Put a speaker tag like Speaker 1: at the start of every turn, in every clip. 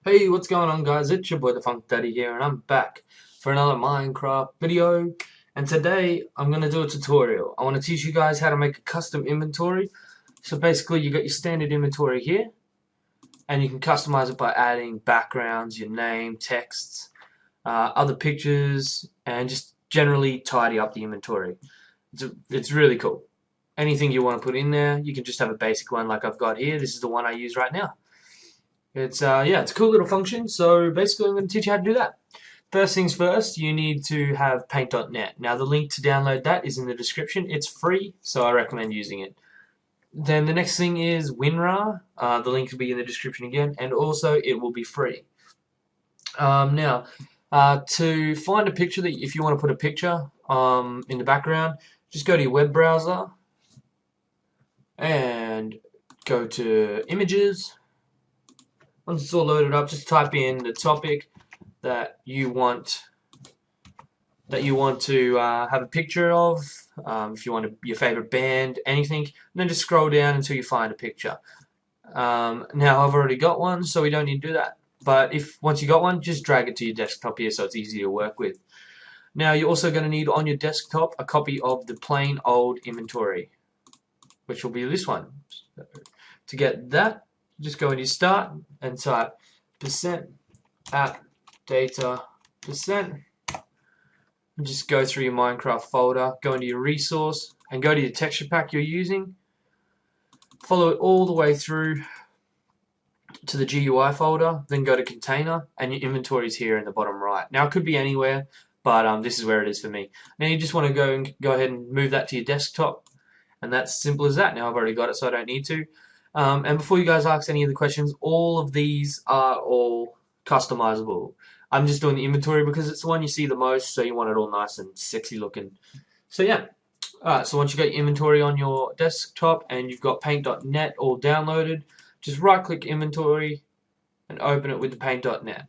Speaker 1: Hey, what's going on, guys? It's your boy the Funk Daddy here, and I'm back for another Minecraft video. And today I'm going to do a tutorial. I want to teach you guys how to make a custom inventory. So basically you got your standard inventory here, and you can customize it by adding backgrounds, your name, texts, other pictures, and just generally tidy up the inventory. It's really cool. Anything you want to put in there, you can just have a basic one like I've got here. This is the one I use right now. It's it's a cool little function. So basically, I'm going to teach you how to do that. First things first, you need to have paint.net. Now the link to download that is in the description. It's free, so I recommend using it. Then the next thing is Winrar. The link will be in the description again, and also it will be free. Now, to find a picture that if you want to put a picture in the background, just go to your web browser and go to images. Once it's all loaded up, just type in the topic that you want to have a picture of. If you want your favorite band, anything, and then just scroll down until you find a picture. Now I've already got one, so we don't need to do that. But once you got one, just drag it to your desktop here, so it's easy to work with. Now you're also going to need on your desktop a copy of the plain old inventory, which will be this one. So, to get that, just go into start and type %app data %, and just go through your Minecraft folder, go into your resource and go to your texture pack you're using. Follow it all the way through to the GUI folder, then go to container, and your inventory is here in the bottom right. Now it could be anywhere, but this is where it is for me. Now you just want to go ahead and move that to your desktop, and that's simple as that. Now I've already got it, so I don't need to. And before you guys ask any of the questions, all of these are all customizable. I'm just doing the inventory because it's the one you see the most, so you want it all nice and sexy looking. So yeah. Alright, so once you got your inventory on your desktop and you've got paint.net all downloaded, just right click inventory and open it with the paint.net.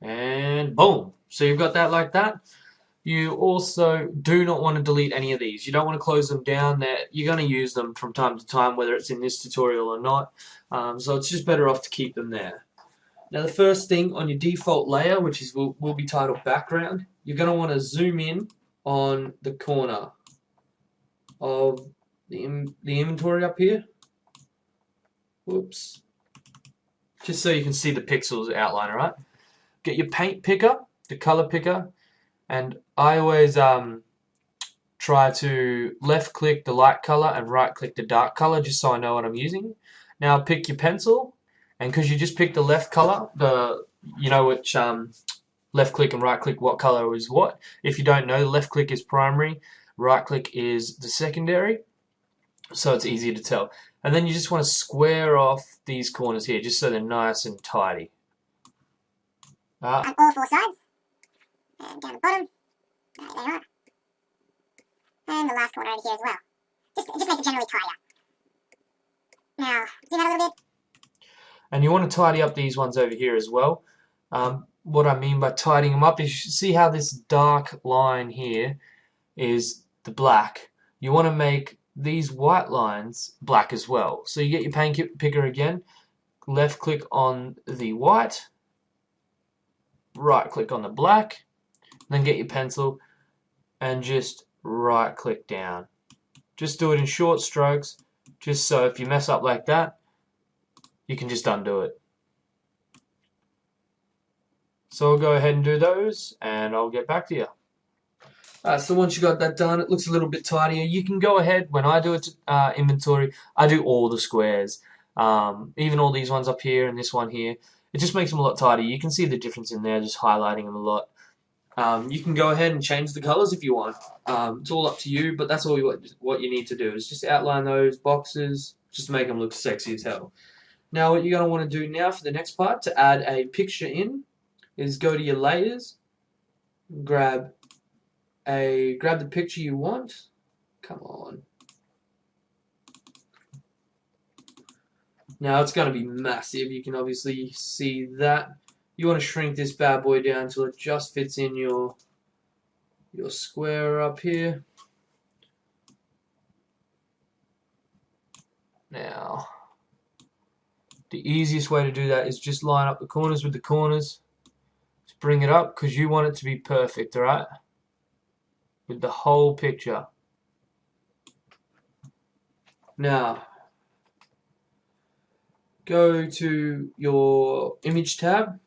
Speaker 1: And boom. So you've got that like that. You also do not want to delete any of these. You don't want to close them down. You're going to use them from time to time, whether it's in this tutorial or not. So it's just better off to keep them there. Now the first thing on your default layer, which will be titled background, you're going to want to zoom in on the corner of the inventory up here. Whoops. Just so you can see the pixels outline, alright? Get your paint picker, the color picker, and I always try to left click the light color and right click the dark color just so I know what I'm using. Now pick your pencil, and because you just picked the left color, you know which left click and right click what color is what. If you don't know, left click is primary, right click is the secondary, so it's easier to tell. And then you just want to square off these corners here just so they're nice and tidy.
Speaker 2: On all four sides. And down the bottom. There they are. And the last corner over here as well. Just make it generally tidier. Now, zoom out a little bit.
Speaker 1: And you want to tidy up these ones over here as well. What I mean by tidying them up is, you see how this dark line here is the black. You want to make these white lines black as well. So you get your paint picker again, left click on the white, right click on the black, then get your pencil and just right click down. Just do it in short strokes, just so if you mess up like that, you can just undo it. So I'll go ahead and do those and I'll get back to you. So once you got that done, it looks a little bit tidier. You can go ahead, when I do it inventory, I do all the squares, even all these ones up here and this one here. It just makes them a lot tidier. You can see the difference in there, just highlighting them a lot. You can go ahead and change the colors if you want. It's all up to you, but that's all what you need to do is just outline those boxes, just to make them look sexy as hell. Now what you're going to want to do now for the next part, to add a picture in, is go to your layers, grab the picture you want. Come on. Now it's going to be massive. You can obviously see that. You want to shrink this bad boy down until it just fits in your square up here. Now the easiest way to do that is just line up the corners with the corners. Just bring it up because you want it to be perfect, alright? With the whole picture. Now, go to your image tab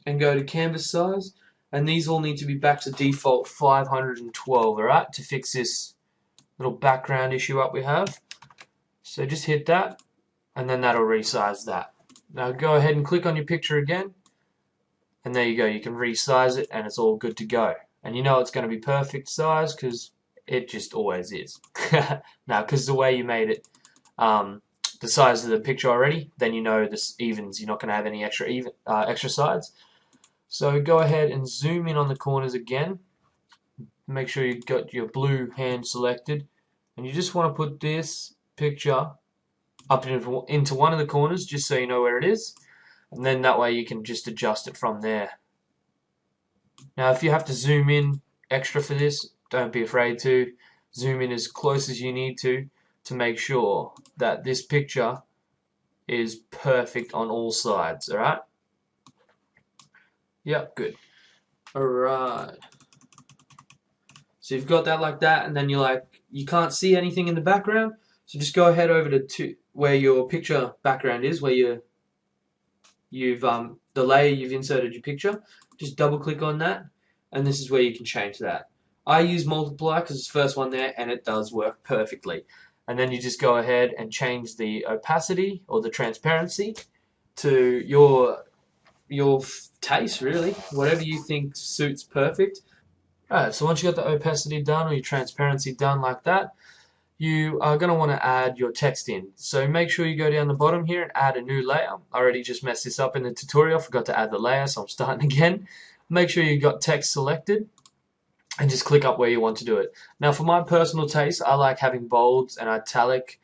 Speaker 1: and go to canvas size, and these all need to be back to default 512, alright, to fix this little background issue up we have. So just hit that, and then that'll resize that. Now go ahead and click on your picture again, and there you go, you can resize it and it's all good to go. And you know it's going to be perfect size because it just always is. Now, because the way you made it the size of the picture already, then you know this evens, you're not going to have any extra sides. So go ahead and zoom in on the corners again. Make sure you've got your blue hand selected, and you just want to put this picture up into one of the corners just so you know where it is, and then that way you can just adjust it from there. Now if you have to zoom in extra for this, don't be afraid to zoom in as close as you need to make sure that this picture is perfect on all sides. Alright? Yep, good. Alright. So you've got that like that, and then you can't see anything in the background, so just go ahead over to where your picture background is, where the layer you've inserted your picture. Just double click on that, and this is where you can change that. I use multiply because it's the first one there, and it does work perfectly. And then you just go ahead and change the opacity or the transparency to your taste, really, whatever you think suits perfect. Alright, so once you got the opacity done or your transparency done like that, you are going to want to add your text in. So make sure you go down the bottom here and add a new layer. I already just messed this up in the tutorial, forgot to add the layer, so I'm starting again. Make sure you got text selected and just click up where you want to do it. Now for my personal taste, I like having bolds and italic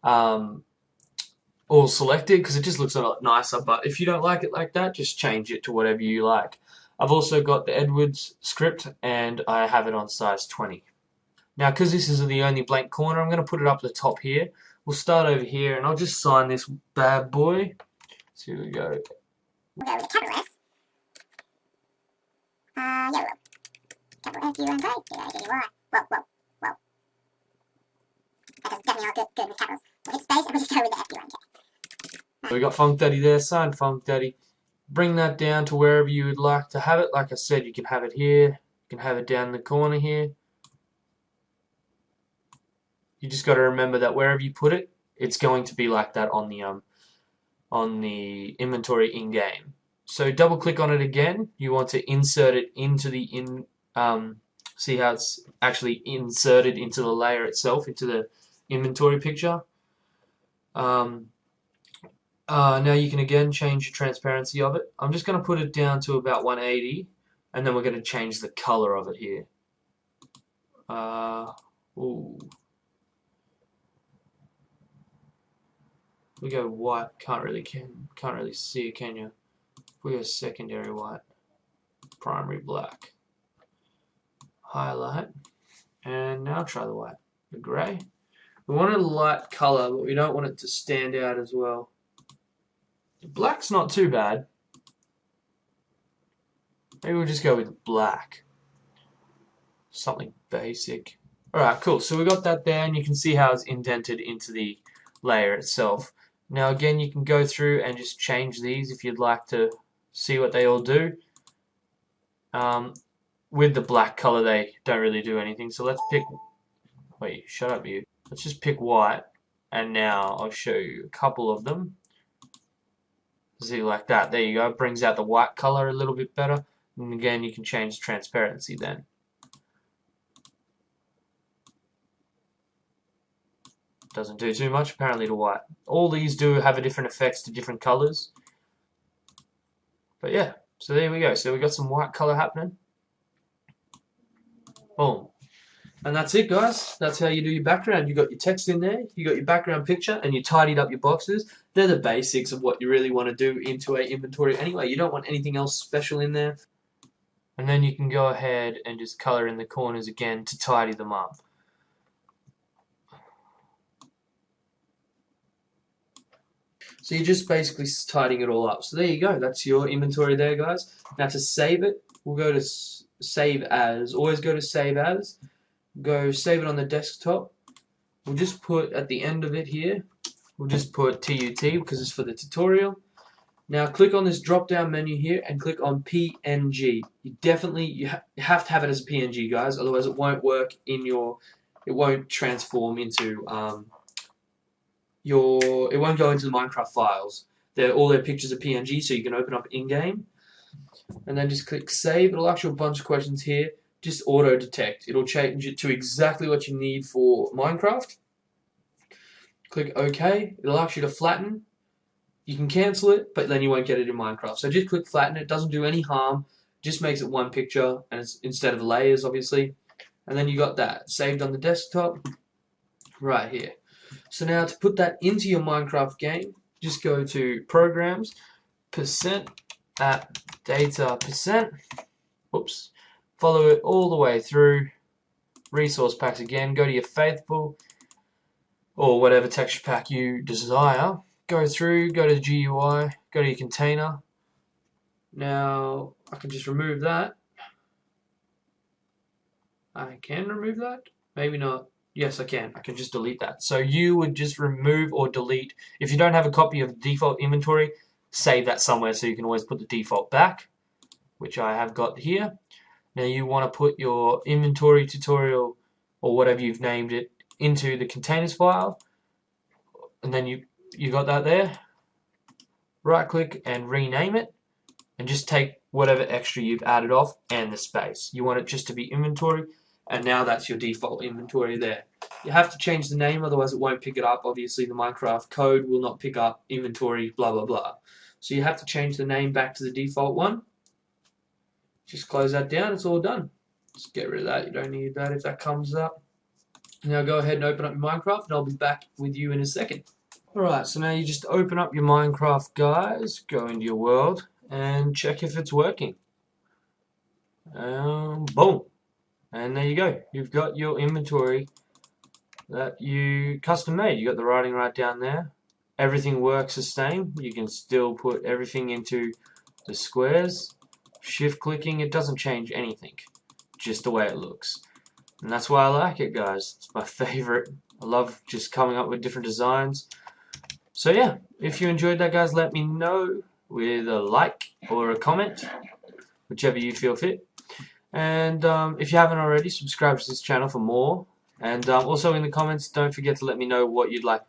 Speaker 1: all selected because it just looks a lot nicer, but if you don't like it like that, just change it to whatever you like. I've also got the Edwards script and I have it on size 20. Now because this is the only blank corner, I'm going to put it up the top here. We'll start over here and I'll just sign this bad boy. So here we go.
Speaker 2: We'll go with a capital S. Yellow. Capital S, U, N, K. D-I-D-Y. Whoa. That doesn't definitely not good with capitals. We'll hit space and we'll just go with the F, U, N, K.
Speaker 1: So we got Funk Daddy there, sign Funk Daddy. Bring that down to wherever you would like to have it. Like I said, you can have it here, you can have it down in the corner here. You just got to remember that wherever you put it, it's going to be like that on the inventory in game. So double click on it again. You want to insert it into the see how it's actually inserted into the layer itself, into the inventory picture. Now you can again change the transparency of it. I'm just going to put it down to about 180, and then we're going to change the color of it here. Ooh. We go white. Can't really see it, can you? We go secondary white, primary black, highlight, and now try the white, the grey. We want a light color, but we don't want it to stand out as well. The black's not too bad. Maybe we'll just go with black. Something basic. Alright, cool. So we got that there, and you can see how it's indented into the layer itself. Now again, you can go through and just change these if you'd like to see what they all do. With the black color, they don't really do anything. So let's pick... Wait, shut up you. Let's just pick white, and now I'll show you a couple of them. See, like that. There you go. It brings out the white color a little bit better. And again, you can change the transparency then. Doesn't do too much, apparently, to white. All these do have a different effects to different colors. But yeah, so there we go. So we got some white color happening. Boom. And that's it, guys. That's how you do your background. You got your text in there, you got your background picture, and you tidied up your boxes. They're the basics of what you really want to do into a inventory anyway. You don't want anything else special in there. And then you can go ahead and just color in the corners again to tidy them up. So you're just basically tidying it all up. So there you go. That's your inventory there, guys. Now to save it, we'll go to save as. Always go to save as. Go save it on the desktop. We'll just put at the end of it here, we'll just put TUT because it's for the tutorial. Now click on this drop down menu here and click on PNG. You have to have it as a PNG, guys, otherwise it won't work in your, it won't transform into it won't go into the Minecraft files. All their pictures are PNG, so you can open up in-game. And then just click save. It'll ask you a bunch of questions here. Just auto detect. It'll change it to exactly what you need for Minecraft. Click OK. It'll ask you to flatten. You can cancel it, but then you won't get it in Minecraft. So just click flatten. It doesn't do any harm. Just makes it one picture, and it's instead of layers, obviously. And then you got that saved on the desktop right here. So now to put that into your Minecraft game, just go to programs, %@data%. Oops. Follow it all the way through. Resource packs again. Go to your faithful or whatever texture pack you desire. Go through, go to the GUI, go to your container. Now I can just remove that. I can remove that? Maybe not. Yes, I can. I can just delete that. So you would just remove or delete. If you don't have a copy of the default inventory, save that somewhere so you can always put the default back, which I have got here. Now you want to put your inventory tutorial or whatever you've named it into the containers file, and then you got that there. Right click and rename it, and just take whatever extra you've added off and the space. You want it just to be inventory, and now that's your default inventory there. You have to change the name, otherwise it won't pick it up. Obviously the Minecraft code will not pick up inventory blah blah blah. So you have to change the name back to the default one. Just close that down, it's all done. Just get rid of that, you don't need that if that comes up. Now go ahead and open up your Minecraft, and I'll be back with you in a second. Alright, so now you just open up your Minecraft, guys, go into your world, and check if it's working. Boom! And there you go, you've got your inventory that you custom made. You got the writing right down there. Everything works the same. You can still put everything into the squares. Shift clicking, it doesn't change anything, just the way it looks. And that's why I like it, guys. It's my favorite. I love just coming up with different designs. So yeah, if you enjoyed that, guys, let me know with a like or a comment, whichever you feel fit. And if you haven't already, subscribe to this channel for more. And also in the comments, don't forget to let me know what you'd like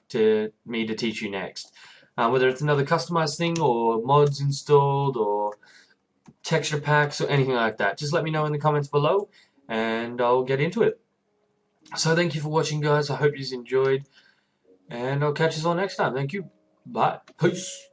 Speaker 1: me to teach you next. Whether it's another customized thing or mods installed or texture packs or anything like that. Just let me know in the comments below and I'll get into it. So thank you for watching, guys. I hope you enjoyed, and I'll catch you all next time. Thank you. Bye. Peace.